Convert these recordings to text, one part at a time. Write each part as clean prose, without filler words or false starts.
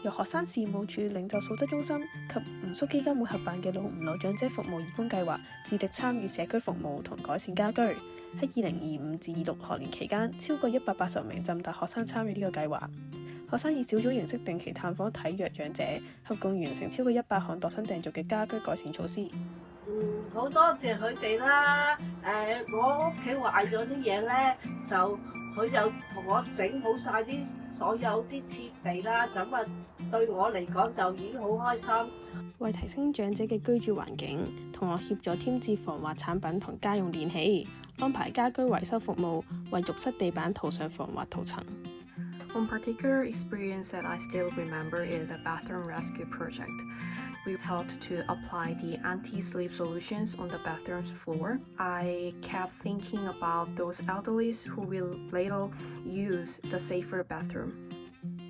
由學生事務處領袖素質中心及吳叔基金會合辦嘅老吾老長者服務義工計劃，致力參與社區服務同改善家居。喺2025至26學年期間，超過180名浸大學生參與呢個計劃。學生以小組形式定期探訪體弱長者，合共完成超過100項度身訂造嘅家居改善措施。好多謝佢哋啦！我屋企壞咗啲嘢咧，就佢就同我整好晒所有啲設備啦，咁啊對我嚟講就已經好開心。為提升長者嘅居住環境，同學協助添置防滑產品同家用電器，安排家居維修服務，為浴室地板塗上防滑塗層。One particular experience that I still remember is a bathroom rescue project. We helped to apply the anti-slip solutions on the bathroom floor. I kept thinking about those elderlies who will later use the safer bathroom.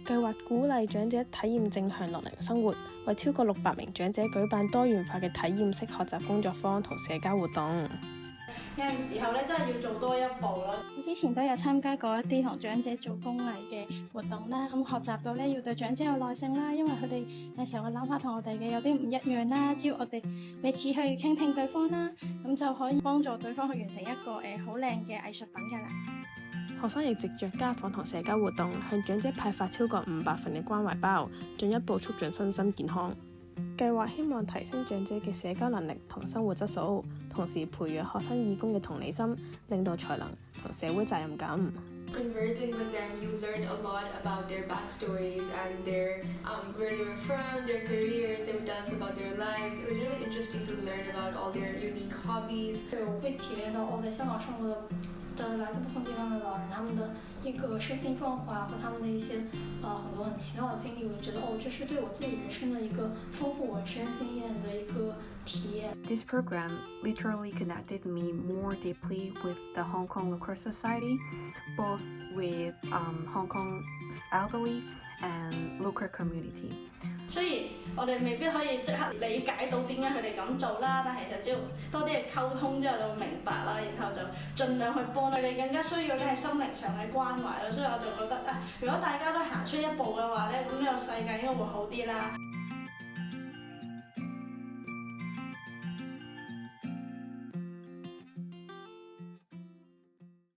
計劃鼓勵長者體驗正向樂齡生活，為超過600名長者舉辦多元化嘅體驗式學習工作坊同社交活動。有陣時候咧，真係要做多一步咯。我之前都有參加過一啲同長者做工藝嘅活動啦，咁學習到咧要對長者有耐性啦，因為佢哋有時候嘅諗法同我哋嘅有啲唔一樣啦。只要我哋彼此去傾聽對方啦，咁就可以幫助對方去完成一個好靚嘅藝術品㗎啦。學生亦藉着家訪同社交活動，向長者派發超過500份嘅關懷包，進一步促進身心健康。計劃希望提升長者嘅社交能力同生活質素，同時培養學生義工嘅同理心、領導才能同社會責任感。Conversing with them, you learn a lot about their backstories and where they were from, their careers, they would tell us about their lives. It was really interesting to learn about all their unique hobbies. 我会体验到在香港生活的来自不同地方的老人，他们的一个身心状况和他们的一些很多很奇妙的经历，我觉得这是对我自己人生的一个丰富人生经验的一个体验。This program literally connected me more deeply with the Hong Kong local society, both with Hong Kong's elderly and local community. 雖然我哋未必可以即刻理解到點解佢哋咁做啦，但係其實只要多啲嘅溝通之後就會明白啦，然後就盡量去幫佢哋。更加需要嘅係心靈上嘅關懷咯，所以我就覺得如果大家都行出一步嘅話咧，咁呢個世界應該會好啲啦。